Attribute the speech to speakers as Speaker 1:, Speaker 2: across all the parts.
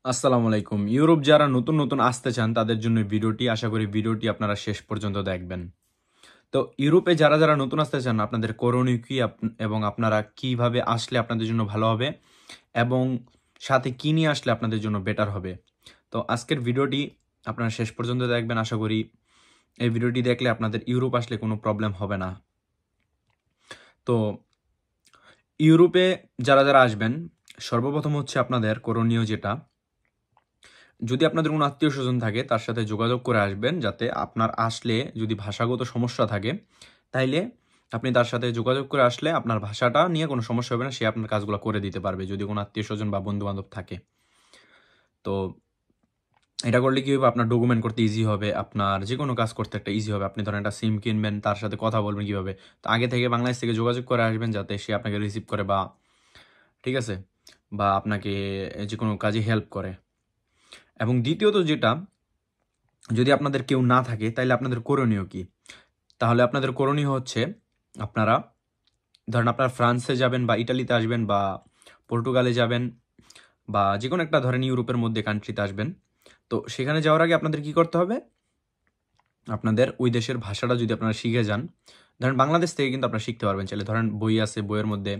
Speaker 1: আসসালামু আলাইকুম। ইউরোপ যারা নতুন, নতুন আসতে চান তাদের জন্য ভিডিওটি। আশা করি ভিডিওটি আপনারা শেষ পর্যন্ত দেখবেন। তো ইউরোপে যারা নতুন আসতে চান আপনাদের করণীয় কি এবং আপনারা কিভাবে আসলে আপনাদের জন্য ভালো হবে এবং সাথে কি নিয়ে আসলে আপনাদের জন্য বেটার হবে। তো আজকের ভিডিওটি আপনারা শেষ পর্যন্ত দেখবেন। আশা করি এই ভিডিওটি দেখলে আপনাদের ইউরোপ আসলে কোনো প্রবলেম হবে না। তো ইউরোপে যারা আসবেন সর্বপ্রথম হচ্ছে আপনাদের করণীয় যেটা, যদি আপনাদের কোনো আত্মীয়স্বজন থাকে তার সাথে যোগাযোগ করে আসবেন, যাতে আপনার আসলে যদি ভাষাগত সমস্যা থাকে তাইলে আপনি তার সাথে যোগাযোগ করে আসলে আপনার ভাষাটা নিয়ে কোনো সমস্যা হবে না, সে আপনার কাজগুলো করে দিতে পারবে যদি কোনো আত্মীয়স্বজন বা বন্ধু-বান্ধব থাকে। তো এটা করলে কি হবে, আপনার ডকুমেন্ট করতে ইজি হবে, আপনার যেকোনো কাজ করতে একটা ইজি হবে। আপনি ধরেন একটা সিম কিনবেন, তার সাথে কথা বলবেন কিভাবে, তো আগে থেকে বাংলাদেশ থেকে যোগাযোগ করে আসবেন যাতে সে আপনাকে রিসিভ করে বা ঠিক আছে বা আপনাকে যেকোনো কাজে হেল্প করে। এবং দ্বিতীয়ত যেটা, যদি আপনাদের কেউ না থাকে তাইলে আপনাদের করণীয় কি? তাহলে আপনাদের করণীয় হচ্ছে, আপনারা ধরেন আপনারা ফ্রান্সে যাবেন বা ইটালিতে আসবেন বা পর্তুগালে যাবেন বা যেকোনো একটা ধরেন ইউরোপের মধ্যে কান্ট্রিতে আসবেন। তো সেখানে যাওয়ার আগে আপনাদের কি করতে হবে? আপনাদের ওই দেশের ভাষাটা যদি আপনারা শিখে যান, ধরেন বাংলাদেশ থেকে কিন্তু আপনারা শিখতে পারবেন চাইলে। ধরেন বই আছে, বইয়ের মধ্যে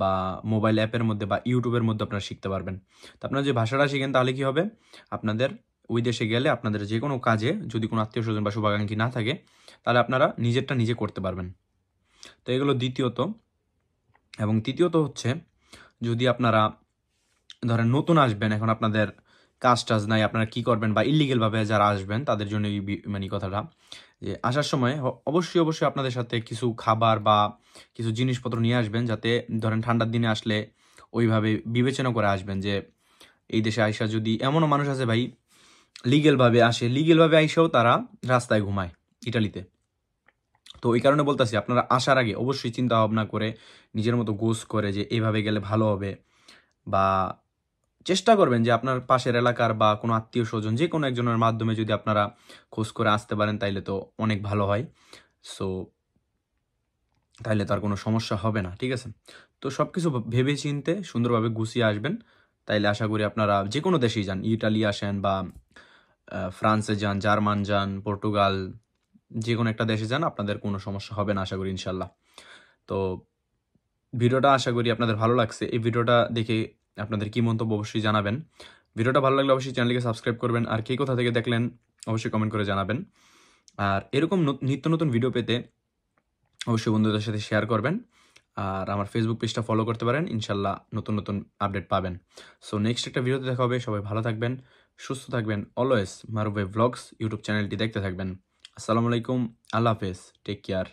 Speaker 1: বা মোবাইল অ্যাপের মধ্যে বা ইউটিউবের মধ্যে আপনারা শিখতে পারবেন। তো আপনারা যদি ভাষাটা শিখেন তাহলে কি হবে? আপনাদের ওই দেশে গেলে আপনাদের যেকোনো কাজে যদি কোনো আত্মীয়স্বজন বা শুভাকাঙ্ক্ষী না থাকে তাহলে আপনারা নিজেরটা নিজে করতে পারবেন। তো এগুলো দ্বিতীয়ত। এবং তৃতীয়ত হচ্ছে, যদি আপনারা ধরেন নতুন আসবেন, এখন আপনাদের কাজ-টাজ নাই, আপনারা কি করবেন? বা ইল্লিগাল ভাবে যারা আসবেন তাদের জন্য এই মানে কথাটা, যে আসার সময় অবশ্যই আপনাদের সাথে কিছু খাবার বা কিছু জিনিসপত্র নিয়ে আসবেন, যাতে ধরেন ঠান্ডার দিনে আসলে ওইভাবে বিবেচনা করে আসবেন যে এই দেশে আইসা যদি, এমনও মানুষ আছে ভাই লিগ্যাল ভাবে আসে, লিগ্যাল ভাবে আইসাও তারা রাস্তায় ঘুমায় ইটালিতে। তো এই কারণে বলতেছি, আপনারা আসার আগে অবশ্যই চিন্তা ভাবনা করে নিজের মতো গোছ করে যে এইভাবে গেলে ভালো হবে, বা চেষ্টা করবেন যে আপনার পাশের এলাকার বা কোনো আত্মীয় স্বজন যে কোনো একজনের মাধ্যমে যদি আপনারা খোঁজ করে আসতে পারেন তাইলে তো অনেক ভালো হয়। সো তাইলে তার কোনো সমস্যা হবে না, ঠিক আছে? তো সব কিছু ভেবে চিনতে সুন্দরভাবে গুছিয়ে আসবেন, তাইলে আশা করি আপনারা যে কোনো দেশেই যান, ইটালি আসেন বা ফ্রান্সে যান, জার্মান যান, পর্তুগাল, যে কোনো একটা দেশে যান, আপনাদের কোনো সমস্যা হবে না আশা করি ইনশাল্লাহ। তো ভিডিওটা আশা করি আপনাদের ভালো লাগছে। এই ভিডিওটা দেখে আপনাদের কি মন্তব্য অবশ্যই জানাবেন। ভিডিওটা ভালো লাগলে অবশ্যই চ্যানেলটিকে সাবস্ক্রাইব করবেন। আর কে কোথা থেকে দেখলেন অবশ্যই কমেন্ট করে জানাবেন। আর এরকম নিত্য নতুন ভিডিও পেতে অবশ্যই বন্ধুদের সাথে শেয়ার করবেন। আর আমার ফেসবুক পেজটা ফলো করতে পারেন। ইনশাল্লাহ নতুন আপডেট পাবেন। সো নেক্সট একটা ভিডিওতে দেখা হবে। সবাই ভালো থাকবেন, সুস্থ থাকবেন। অলওয়েজ মারুফ ভাই ভ্লগস ইউটিউব চ্যানেলটি দেখতে থাকবেন। আসসালামু আলাইকুম, আল্লাহ হাফেজ, টেক কেয়ার।